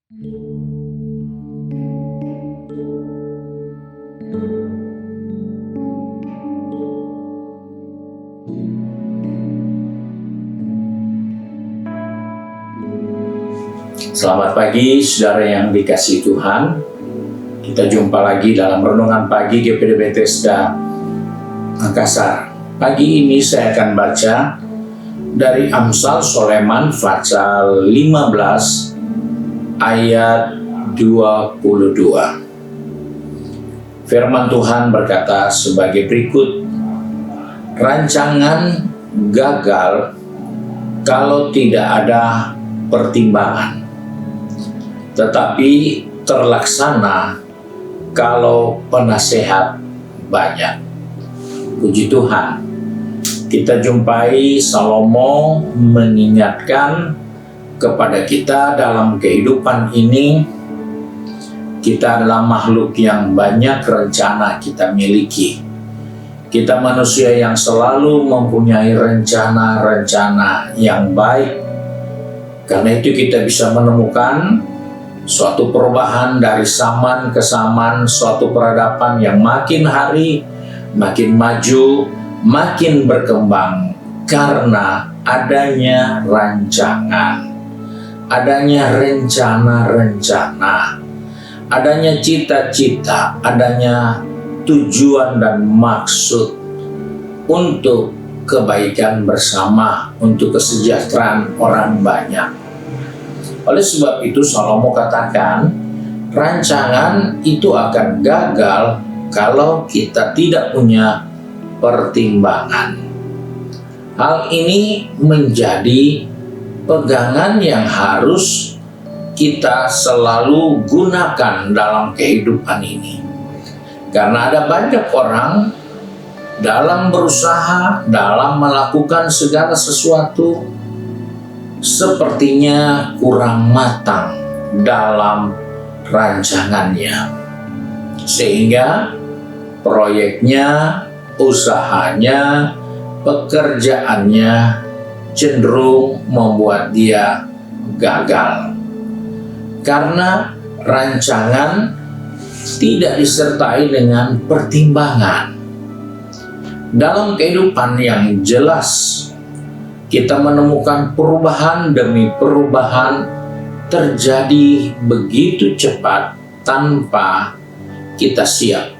Selamat pagi saudara yang dikasihi Tuhan. Kita jumpa lagi dalam Renungan Pagi GPD Bethesda Makassar. Pagi ini saya akan baca dari Amsal Soleman pasal 15 ayat 22. Firman Tuhan berkata sebagai berikut: rancangan gagal kalau tidak ada pertimbangan, tetapi terlaksana kalau penasehat banyak. Puji Tuhan, kita jumpai Salomo mengingatkan kepada kita dalam kehidupan ini, kita adalah makhluk yang banyak rencana kita miliki. Kita manusia yang selalu mempunyai rencana-rencana yang baik. Karena itu kita bisa menemukan suatu perubahan dari zaman ke zaman, suatu peradaban yang makin hari makin maju, makin berkembang karena adanya rancangan, adanya rencana-rencana, adanya cita-cita, adanya tujuan dan maksud untuk kebaikan bersama, untuk kesejahteraan orang banyak. Oleh sebab itu Salomo katakan, rancangan itu akan gagal kalau kita tidak punya pertimbangan. Hal ini menjadi pegangan yang harus kita selalu gunakan dalam kehidupan ini. Karena ada banyak orang dalam berusaha, dalam melakukan segala sesuatu, sepertinya kurang matang dalam rancangannya. Sehingga proyeknya, usahanya, pekerjaannya cenderung membuat dia gagal. Karena rancangan tidak disertai dengan pertimbangan. Dalam kehidupan yang jelas, kita menemukan perubahan demi perubahan terjadi begitu cepat tanpa kita siap.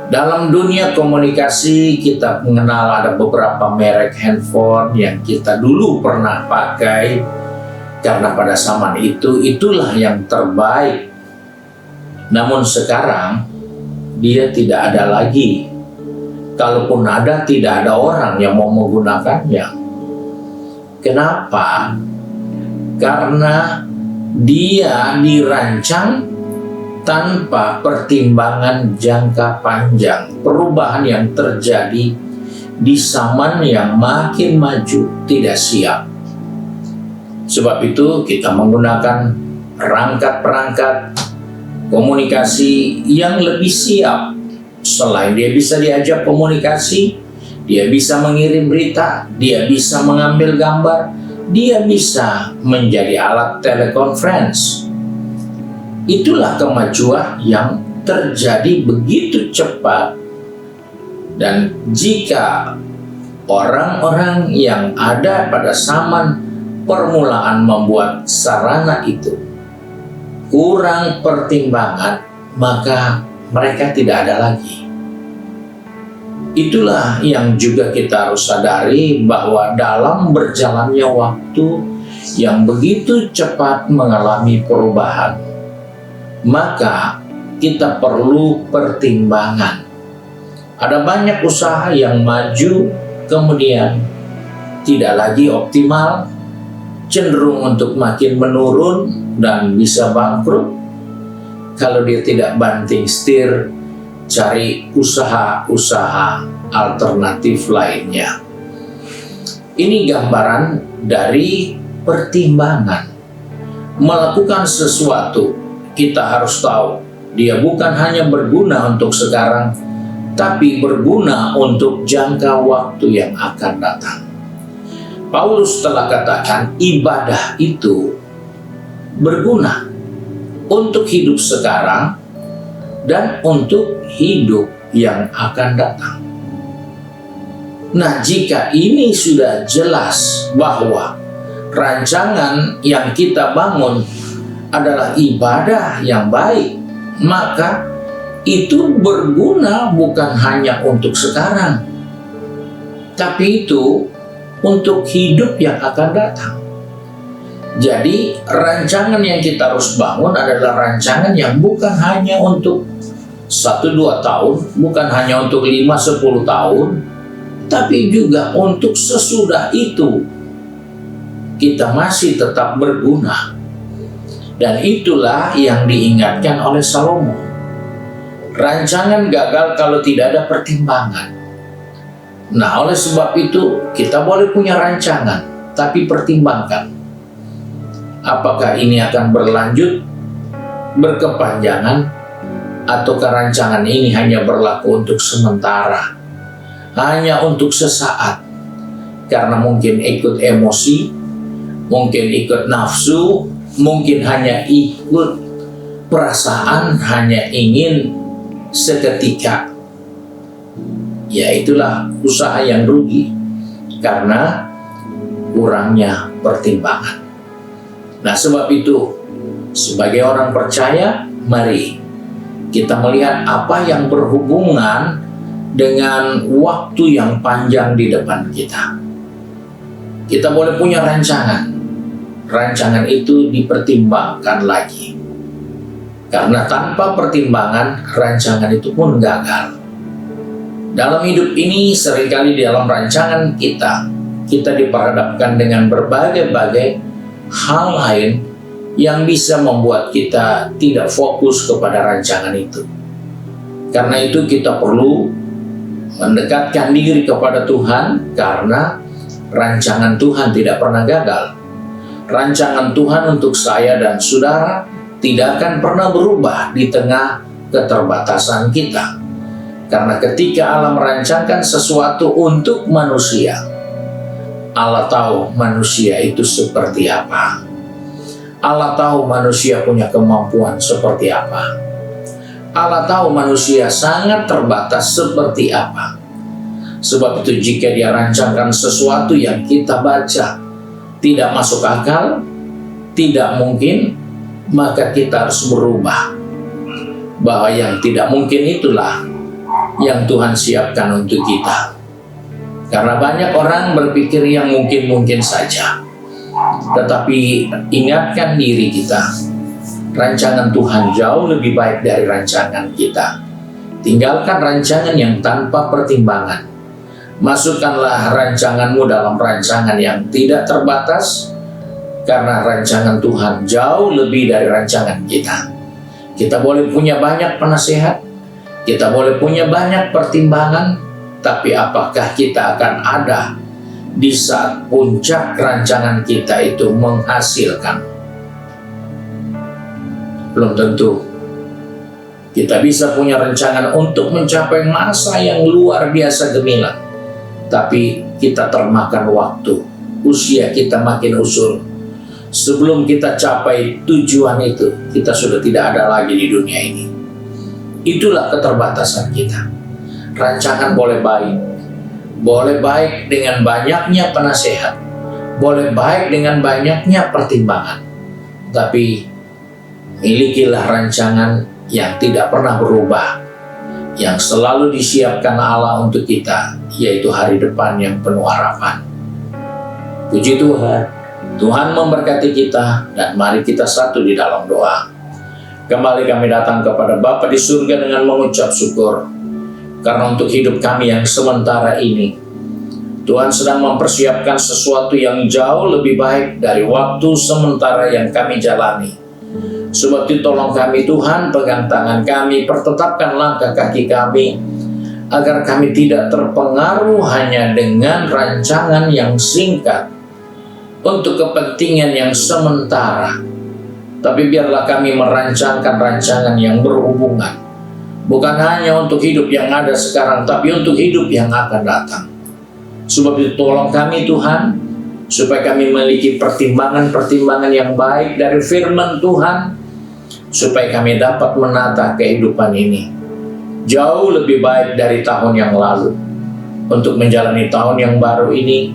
Dalam dunia komunikasi, kita mengenal ada beberapa merek handphone yang kita dulu pernah pakai karena pada zaman itu itulah yang terbaik. Namun sekarang dia tidak ada lagi. Kalaupun ada, tidak ada orang yang mau menggunakannya. Kenapa? Karena dia dirancang tanpa pertimbangan jangka panjang. Perubahan yang terjadi di zaman yang makin maju tidak siap. Sebab itu kita menggunakan perangkat-perangkat komunikasi yang lebih siap. Selain dia bisa diajak komunikasi, dia bisa mengirim berita, dia bisa mengambil gambar, dia bisa menjadi alat telekonferensi. Itulah kemajuan yang terjadi begitu cepat. Dan jika orang-orang yang ada pada zaman permulaan membuat sarana itu kurang pertimbangan, maka mereka tidak ada lagi. Itulah yang juga kita harus sadari, bahwa dalam berjalannya waktu yang begitu cepat mengalami perubahan, maka kita perlu pertimbangan. Ada banyak usaha yang maju kemudian tidak lagi optimal, cenderung untuk makin menurun dan bisa bangkrut kalau dia tidak banting setir cari usaha-usaha alternatif lainnya. Ini gambaran dari pertimbangan. Melakukan sesuatu, kita harus tahu dia bukan hanya berguna untuk sekarang, tapi berguna untuk jangka waktu yang akan datang. Paulus telah katakan ibadah itu berguna untuk hidup sekarang dan untuk hidup yang akan datang. Nah, jika ini sudah jelas bahwa rancangan yang kita bangun adalah ibadah yang baik, maka itu berguna bukan hanya untuk sekarang, tapi itu untuk hidup yang akan datang. Jadi rancangan yang kita harus bangun adalah rancangan yang bukan hanya untuk 1-2 tahun, bukan hanya untuk 5-10 tahun, tapi juga untuk sesudah itu kita masih tetap berguna. Dan itulah yang diingatkan oleh Salomo. Rancangan gagal kalau tidak ada pertimbangan. Nah, oleh sebab itu kita boleh punya rancangan, tapi pertimbangkan. Apakah ini akan berlanjut, berkepanjangan, ataukah rancangan ini hanya berlaku untuk sementara, hanya untuk sesaat, karena mungkin ikut emosi, mungkin ikut nafsu, mungkin hanya ikut perasaan, hanya ingin seketika. Ya, itulah usaha yang rugi karena kurangnya pertimbangan. Nah, sebab itu sebagai orang percaya, mari kita melihat apa yang berhubungan dengan waktu yang panjang di depan kita. Kita boleh punya rancangan. Rancangan itu dipertimbangkan lagi. Karena tanpa pertimbangan, rancangan itu pun gagal. Dalam hidup ini, seringkali di dalam rancangan kita diperhadapkan dengan berbagai-bagai hal lain yang bisa membuat kita tidak fokus kepada rancangan itu. Karena itu kita perlu mendekatkan diri kepada Tuhan, karena rancangan Tuhan tidak pernah gagal. Rancangan Tuhan untuk saya dan saudara tidak akan pernah berubah di tengah keterbatasan kita. Karena ketika Allah merancangkan sesuatu untuk manusia, Allah tahu manusia itu seperti apa. Allah tahu manusia punya kemampuan seperti apa. Allah tahu manusia sangat terbatas seperti apa. Sebab itu jika Dia rancangkan sesuatu yang kita baca tidak masuk akal, tidak mungkin, maka kita harus berubah. Bahwa yang tidak mungkin itulah yang Tuhan siapkan untuk kita. Karena banyak orang berpikir yang mungkin-mungkin saja. Tetapi ingatkan diri kita, rancangan Tuhan jauh lebih baik dari rancangan kita. Tinggalkan rancangan yang tanpa pertimbangan. Masukkanlah rancanganmu dalam rancangan yang tidak terbatas, karena rancangan Tuhan jauh lebih dari rancangan kita. Kita boleh punya banyak penasehat, kita boleh punya banyak pertimbangan, tapi apakah kita akan ada di saat puncak rancangan kita itu menghasilkan? Belum tentu. Kita bisa punya rancangan untuk mencapai masa yang luar biasa gemilang, tapi kita termakan waktu, usia kita makin usul. Sebelum kita capai tujuan itu, kita sudah tidak ada lagi di dunia ini. Itulah keterbatasan kita. Rancangan boleh baik dengan banyaknya penasehat, boleh baik dengan banyaknya pertimbangan, tapi milikilah rancangan yang tidak pernah berubah, yang selalu disiapkan Allah untuk kita, yaitu hari depan yang penuh harapan. Puji Tuhan, Tuhan memberkati kita, dan mari kita satu di dalam doa. Kembali kami datang kepada Bapa di surga dengan mengucap syukur, karena untuk hidup kami yang sementara ini, Tuhan sedang mempersiapkan sesuatu yang jauh lebih baik dari waktu sementara yang kami jalani. Sebab itu tolong kami Tuhan, pegang tangan kami, pertetapkan langkah kaki kami, agar kami tidak terpengaruh hanya dengan rancangan yang singkat untuk kepentingan yang sementara. Tapi biarlah kami merancangkan rancangan yang berhubungan, bukan hanya untuk hidup yang ada sekarang, tapi untuk hidup yang akan datang. Sebab itu tolong kami Tuhan, supaya kami memiliki pertimbangan-pertimbangan yang baik dari firman Tuhan, supaya kami dapat menata kehidupan ini jauh lebih baik dari tahun yang lalu, untuk menjalani tahun yang baru ini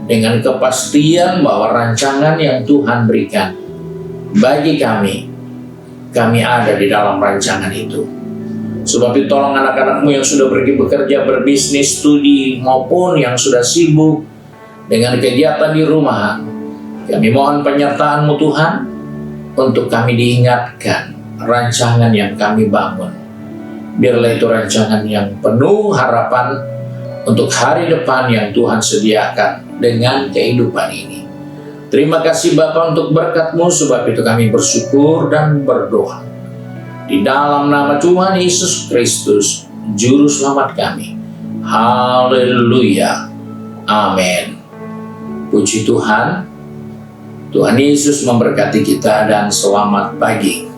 dengan kepastian bahwa rancangan yang Tuhan berikan bagi kami ada di dalam rancangan itu. Sebab itu tolong anak-anakmu yang sudah pergi bekerja, berbisnis, studi, maupun yang sudah sibuk dengan kegiatan di rumah, kami mohon penyertaan-Mu Tuhan, untuk kami diingatkan rancangan yang kami bangun. Biarlah itu rancangan yang penuh harapan untuk hari depan yang Tuhan sediakan dengan kehidupan ini. Terima kasih Bapa untuk berkat-Mu, sebab itu kami bersyukur dan berdoa di dalam nama Tuhan Yesus Kristus, Juru Selamat kami. Haleluya. Amin. Puji Tuhan. Tuhan Yesus memberkati kita dan selamat pagi.